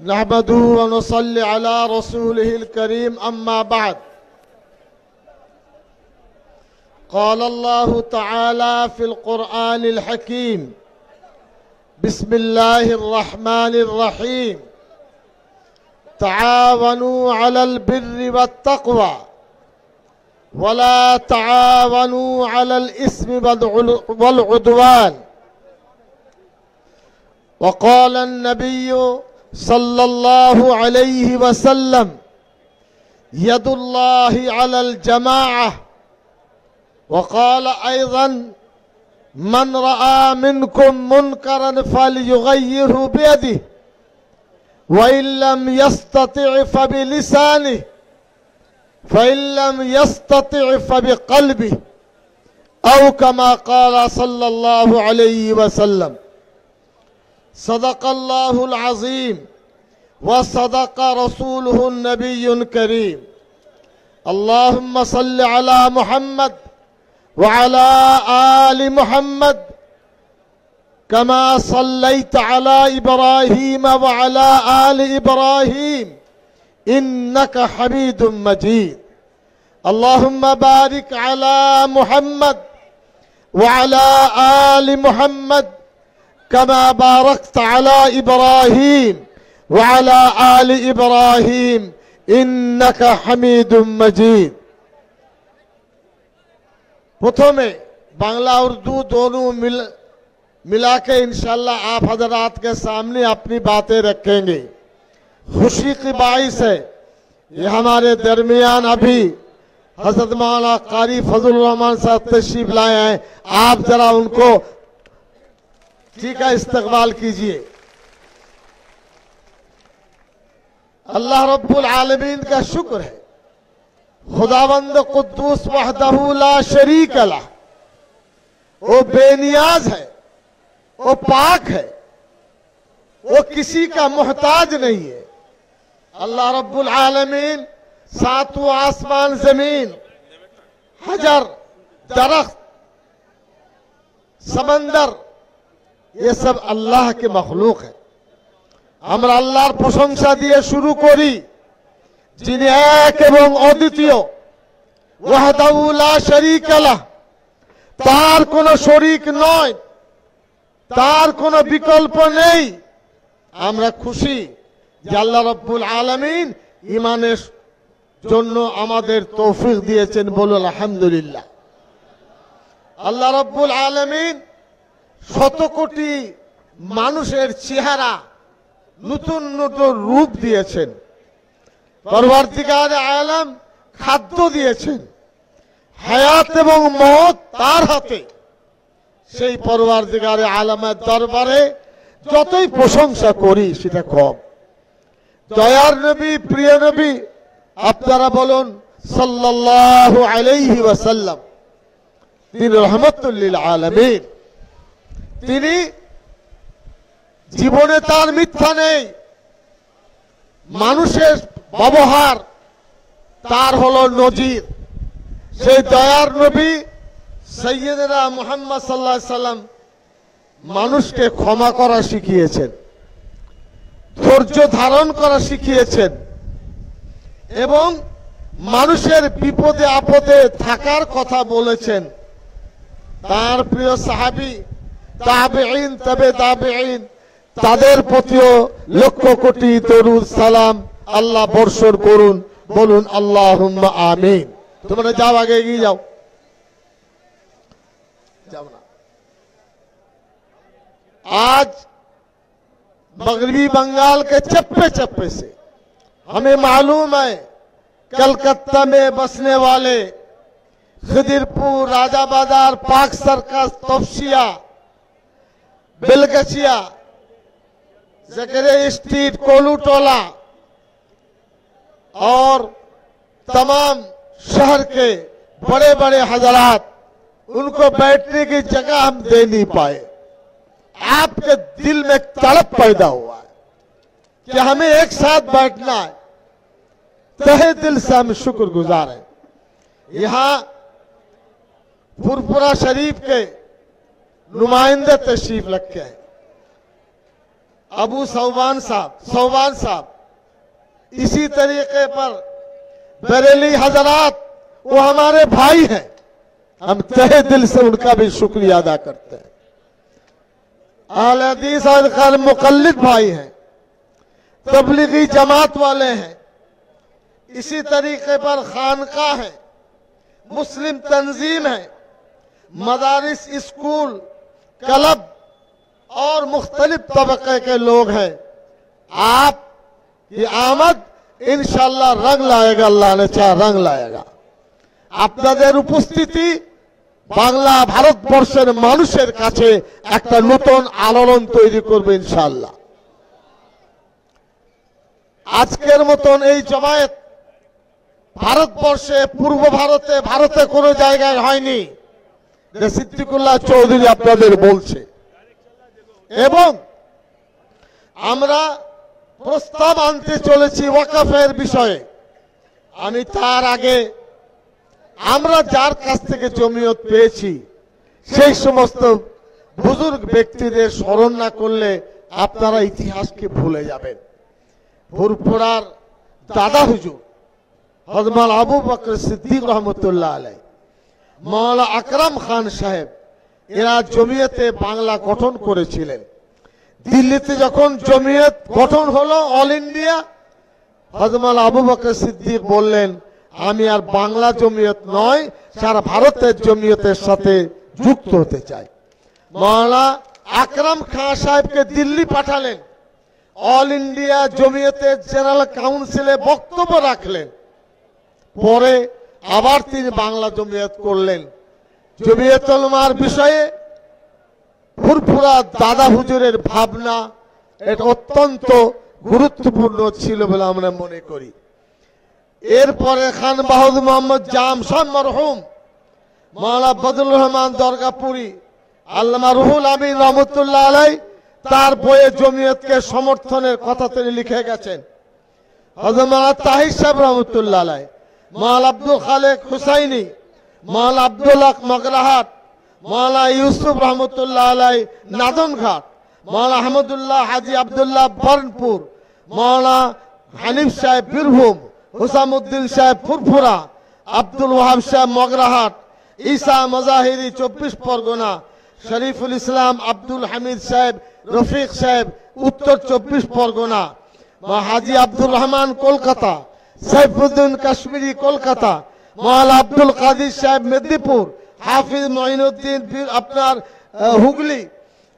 नहमदुहु व नुसल्ली अला रसूलिहिल करीम अम्मा बाद क़ाल अल्लाहु तआला फ़िल क़ुरआनिल हकीम बिस्मिल्लाहिर रहमानिर रहीम तआवनु अलल बिर्रि वत्तक़वा वला तआवनु अलल इस्मि वल उद्वान वक़ाल अन्नबिय्यु सल्लल्लाहु अलैहि वसल्लम यदुल्लाहि अलल जमाअह वक़ाल अयज़न मन रआ मिनकुम मुनकरन फलयुग़य्यिरहु बियदिहि व इन लम यस्तति' फबिलिसानिहि फ़इन लम यस्तति' फबिक़ल्बिहि औ कमा क़ाल सल्लल्लाहु अलैहि वसल्लम। सदक़ल्लाहुल अज़ीम व सदक़ रसूलुहुन नबियुल करीम। अल्लाहुम्मा सल्लि अला मुहम्मद व अला आलि मुहम्मद कमा सल्लैत अला इब्राहीम व अला आलि इब्राहीम इन्नका हमीदुम मजीद। अल्लाहुम्मा बारिक अला मुहम्मद व अला आलि मुहम्मद कमा बारकत अला इब्राहीम व अला आलि इब्राहीम इन्नका हमीदुम मजीद। प्रथमे बांग्ला उर्दू दोनों मिला के इंशाअल्लाह आप हजरात के सामने अपनी बातें रखेंगे। खुशी की बाइस है ये हमारे दरमियान अभी हजरत मौलाना कारी फजलुर रहमान साहब तशरीफ लाए हैं। आप जरा उनको ठीक है इस्तकबाल कीजिए। अल्लाह रब्बुल आलमीन का शुक्र है, खुदावंद कुद्दूस वहदहू ला शरीक लह, वो बेनियाज है, वो पाक है, वो किसी का मोहताज नहीं है। अल्लाह रब्बुल आलमीन सातों आसमान जमीन हजर दरख्त समंदर ये सब अल्लाह के मखलूक है। আমরা আল্লাহর প্রশংসা দিয়ে শুরু করি যিনি এক এবং অদ্বিতীয়, ওয়াহদাহু লা শারীকা লাহ, তার কোনো শরীক নয়, তার কোনো বিকল্প নেই। আমরা খুশি যে আল্লাহ রাব্বুল আলামিন ঈমানের জন্য আমাদের তৌফিক দিয়েছেন, বলুন আলহামদুলিল্লাহ। আল্লাহ রাব্বুল আলামিন শত কোটি মানুষের চেহারা নতুন নতুন রূপ দিয়েছেন। পরওয়ারদিগার আলম খাদ্য দিয়েছেন, হায়াত এবং মওত তার হাতে। সেই পরওয়ারদিগার আলমের দরবারে যতই প্রশংসা করি সেটা কম। দয়ার নবী, প্রিয় নবী, আপনারা বলুন সাল্লাল্লাহু আলাইহি ওয়াসাল্লাম, তিনি রহমাতুল লিল আলামিন। তিনি জীবনে তার মিথ্যা নেই, মানুষের ব্যবহার তার হলো নজির। সেই দয়ার নবী সৈয়দনা মুহাম্মদ সাল্লাল্লাহু আলাইহি সাল্লাম মানুষকে ক্ষমা করা শিখিয়েছেন, ধৈর্য ধারণ করা শিখিয়েছেন এবং মানুষের বিপদে আপদে থাকার কথা বলেছেন। তার প্রিয় সাহাবী তাবেঈন, তবে তাবেঈন, তাদের প্রতিও লক্ষ কোটি দরুদ সালাম আল্লাহ বর্ষণ করুন, বলুন আল্লাহুম্মা আমিন। তোমরা যাও, আগে এগিয়ে যাও, যাও না। आज मगरबी बंगाल के चप्पे चप्पे से हमें मालूम है कलकत्ता में बसने वाले खिदिरपुर, राजा बाजार, पाक सर्कस, तोफसिया, बेलगछिया, जकरे स्ट्रीट, कोलू टोला और तमाम शहर के बड़े बड़े हजरात, उनको बैठने की जगह हम दे नहीं पाए। आपके दिल में तड़प पैदा हुआ है कि हमें एक साथ बैठना है। तहे दिल से हम शुक्रगुजार हैं। यहाँ फुरफुरा शरीफ के नुमाइंदे तशरीफ रखे हैं। अबू सौबान साहब इसी तरीके पर बरेली हजरात, वो हमारे भाई हैं, हम तहे दिल से उनका भी शुक्रिया अदा करते हैं। अहले हदीस और मुक़ल्लिद भाई हैं, तबलीगी जमात वाले हैं, इसी तरीके पर खानका है, मुस्लिम तंजीम है, मदारिस, स्कूल, क्लब और मुख्तलिफ तबके के लोग हैं। आप ये आमद इंशाल्लाह रंग लाएगा, अल्लाह ने चाह रंग लाएगा। আপনাদের উপস্থিতি বাংলা ভারতবর্ষের মানুষের কাছে একটা নতুন আলোড়ন তৈরি করবে ইনশাআল্লাহ। আজকের মতন এই জমায়েত ভারতবর্ষে, পূর্ব ভারতে কোনো জায়গায় হয়নি, সিদ্দিকুল্লাহ চৌধুরী আপনাদের বলছে। এবং আমরা প্রস্তাব আনতে চলেছি ওয়াকফের বিষয়ে। আমি তার আগে আমরা যার কাছ থেকে জমিয়ত পেয়েছি সেই সমস্ত বুজুর্গ ব্যক্তিদের স্মরণ না করলে আপনারা ইতিহাসকে ভুলে যাবেন। ফুরফুরার দাদা হুজুর হযরত আবু বকর সিদ্দিক রহমতুল্লাহ আলাইহি, মাওলানা আকরাম খান সাহেব, এরা জমিয়তে বাংলা গঠন করেছিলেন। দিল্লিতে যখন জমিয়ত গঠন হলো অল ইন্ডিয়া, হযরত আবু বকর সিদ্দিক বললেন আমি আর বাংলা জমিয়ত নয়, সারা ভারতের জমিয়তের সাথে যুক্ত হতে চাই। মাওলানা আকরাম খান সাহেবকে দিল্লি পাঠালেন, অল ইন্ডিয়া জমিয়তের জেনারেল কাউন্সিলে বক্তব্য রাখলেন। পরে আবার তিনি বাংলা জমিয়ত করলেন। জমিয়ত উলামার বিষয়ে ফুরফুরা দাদা হুজুরের ভাবনা এটা অত্যন্ত গুরুত্বপূর্ণ ছিল বলে আমরা মনে করি। এরপরে খান বাহাদুর মোহাম্মদ জাম সাহেব মরহুম, মাওলানা বদরুল রহমান দরগাপুরি, আল্লামা রুহুল আমিন রহমতুল্লাহ আলাইহি তার বইয়ে জমিয়তকে সমর্থনের কথা তিনি লিখে গেছেন। হযরত মাওলানা তাহির সাহেব রহমতুল্লাহ আলাইহি, মাওলানা আব্দুল খালেক হুসাইনি, মাওলানা আব্দুল হক মগরাহাট, মাওলানা ইউসুফ রহমতুল্লাহ আলাইহি নাদনঘাট, মাওলানা আহমদুল্লাহ হাজি আব্দুল্লাহ বর্ণপুর, মাওলানা হানিফ সাহেব বীরভূম, হুসামউদ্দিন সাহেব ফুরফুরা, আব্দুল ওয়াহাব সাহেব মগরাহাট, ঈসা মজাহিরি 24 পরগনা, শরীফুল ইসলাম আব্দুল হামিদ সাহেব রফিক সাহেব উত্তর 24 পরগনা, হাজি আব্দুর রহমান কলকাতা, সাইফুদ্দিন কাশ্মীরি কলকাতা, মাওলানা আব্দুল কাদির সাহেব মেদিনীপুর, হাফিজ মঈনুদ্দিন আপনার হুগলি,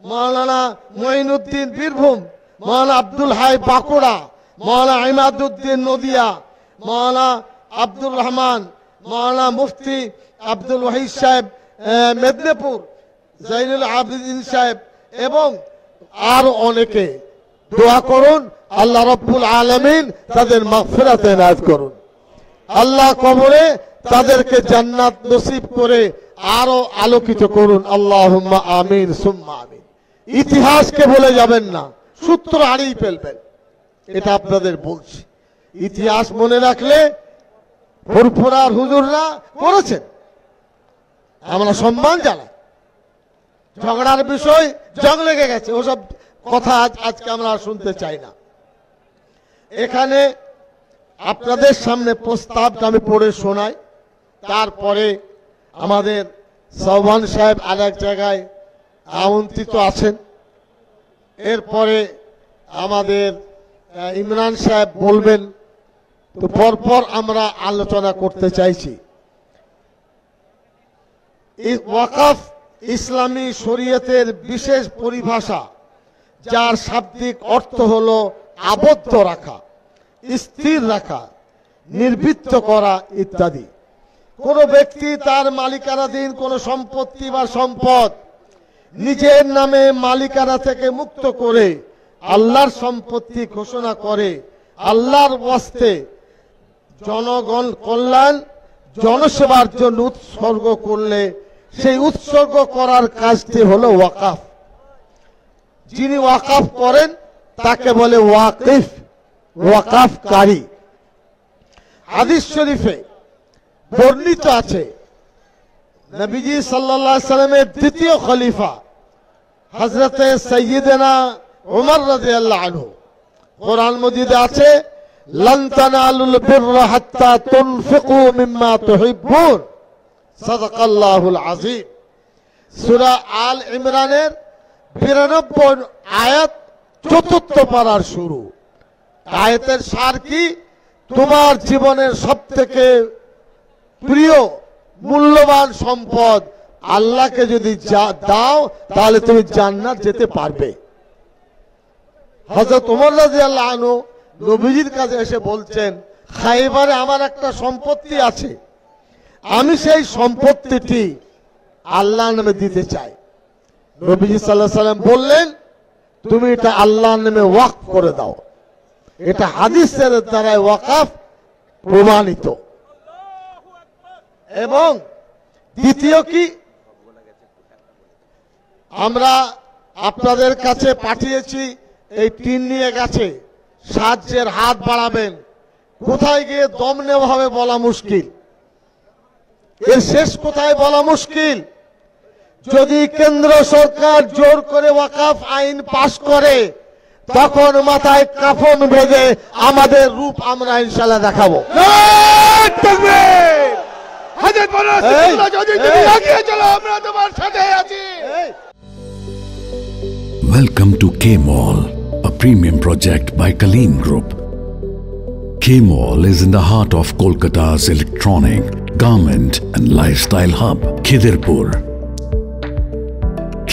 মাওলানা মঈনুদ্দিন বীরভূম, মাওলানা আব্দুল হাই বাঁকুড়া, মাওলানা ইমাদুদ্দিন নদিয়া, মাওলানা আব্দুর রহমান, মাওলানা মুফতি আব্দুল ওয়াহিদ সাহেব মেদিনীপুর, জাইনুল আবেদিন সাহেব এবং আরো অনেকে। দোয়া করুন আল্লাহ রাব্বুল আলামিন তাদের মাগফিরাত এনায়েত করুন, আল্লাহ কবরে তাদেরকে জান্নাত নসিব করে আরো আলোকিত করুন। আল্লাহুম্মা আমিন সুম্মা আমিন। ইতিহাসকে ভুলে যাবেন না, সূত্র হারিয়ে ফেলবেন, এটা আপনাদের বলছি। ইতিহাস মনে রাখলে ফুরফুরার হুজুররা করেছেন, আমরা সম্মান জানাই। ঝগড়ার বিষয় জং লেগে গেছে, ওসব কথা আজকে আমরা শুনতে চাই না। এখানে আপনাদের সামনে প্রস্তাবটা আমি পড়ে শোনাই, তারপরে আমাদের সওবান সাহেব আরেক জায়গায় আমন্ত্রিত আছেন, এরপরে আমাদের ইমরান সাহেব বলবেন। তো পরপর আমরা আলোচনা করতে চাইছি। ওয়াকফ ইসলামী শরীয়তের বিশেষ পরিভাষা, যার শাব্দিক অর্থ হলো আবদ্ধ রাখা, স্থির রাখা, নির্বৃত্ত করা ইত্যাদি। কোন ব্যক্তি তার মালিকানাধীন কোন সম্পত্তি বা সম্পদ নিজের নামে মালিকানা থেকে মুক্ত করে আল্লাহর সম্পত্তি ঘোষণা করে আল্লাহর ওয়াস্তে জনগণ কল্যাণ, জনসেবার জন্য উৎসর্গ করলে সেই উৎসর্গ করার কাজটি হলো ওয়াকফ। যিনি ওয়াকফ করেন তাকে বলে ওয়াকিফ, ওয়াকফকারী। হাদিস শরীফে বর্ণিত আছে, নবীজি সাল্লাল্লাহু আলাইহি সাল্লামের দ্বিতীয় খলিফা হযরতে সাইয়্যিদানা উমর রাদিয়াল্লাহু আনহু কোরআন মজিদে আছে লান তানালুল বিররা হাত্তা তুনফিকু মিম্মা তুহিব্বুন সাদাকাল্লাহুল আযীম। সূরা আল ইমরানের 92 আয়াত, চতুর্থ পারার শুরু। আয়াতের সার কি? তোমার জীবনের সবথেকে প্রিয় মূল্যবান সম্পদ আল্লাহকে যদি দাও তাহলে তুমি জান্নাত যেতে পারবে। হযরত ওমর রাদিয়াল্লাহু আনহু নবীজির কাছে এসে বলছেন, খায়বারে আমার একটা সম্পত্তি আছে, আমি সেই সম্পত্তিটি আল্লাহর নামে দিতে চাই। নবীজি সাল্লাল্লাহু আলাইহি সাল্লাম বললেন, তুমি এটা আল্লাহর নামে ওয়াকফ করে দাও। এটা হাদিসের দ্বারা ওয়াকফ প্রমাণিত। এবং দ্বিতীয় কি, আমরা আপনাদের কাছে পাঠিয়েছি, এই টিন নিয়ে গেছে, সাহায্যের হাত বাড়াবেন। কোথায় গিয়ে দম নেওয়া হবে বলা মুশকিল, এর শেষ কোথায় বলা মুশকিল। যদি কেন্দ্র সরকার জোর করে ওয়াকফ আইন পাশ করে, তখন মাথায় কাফন বেঁধে আমাদের রূপ আমরা ইনশাআল্লাহ দেখাবো। Welcome to K-Mall, a premium project by Kaleem Group. K-Mall is in the heart of Kolkata's electronic, garment and lifestyle hub, Khidirpur.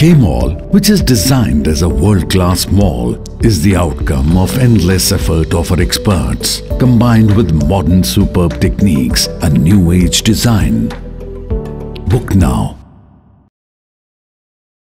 K-Mall, which is designed as a world-class mall, is the outcome of endless effort of our experts, combined with modern superb techniques and new age design. Book now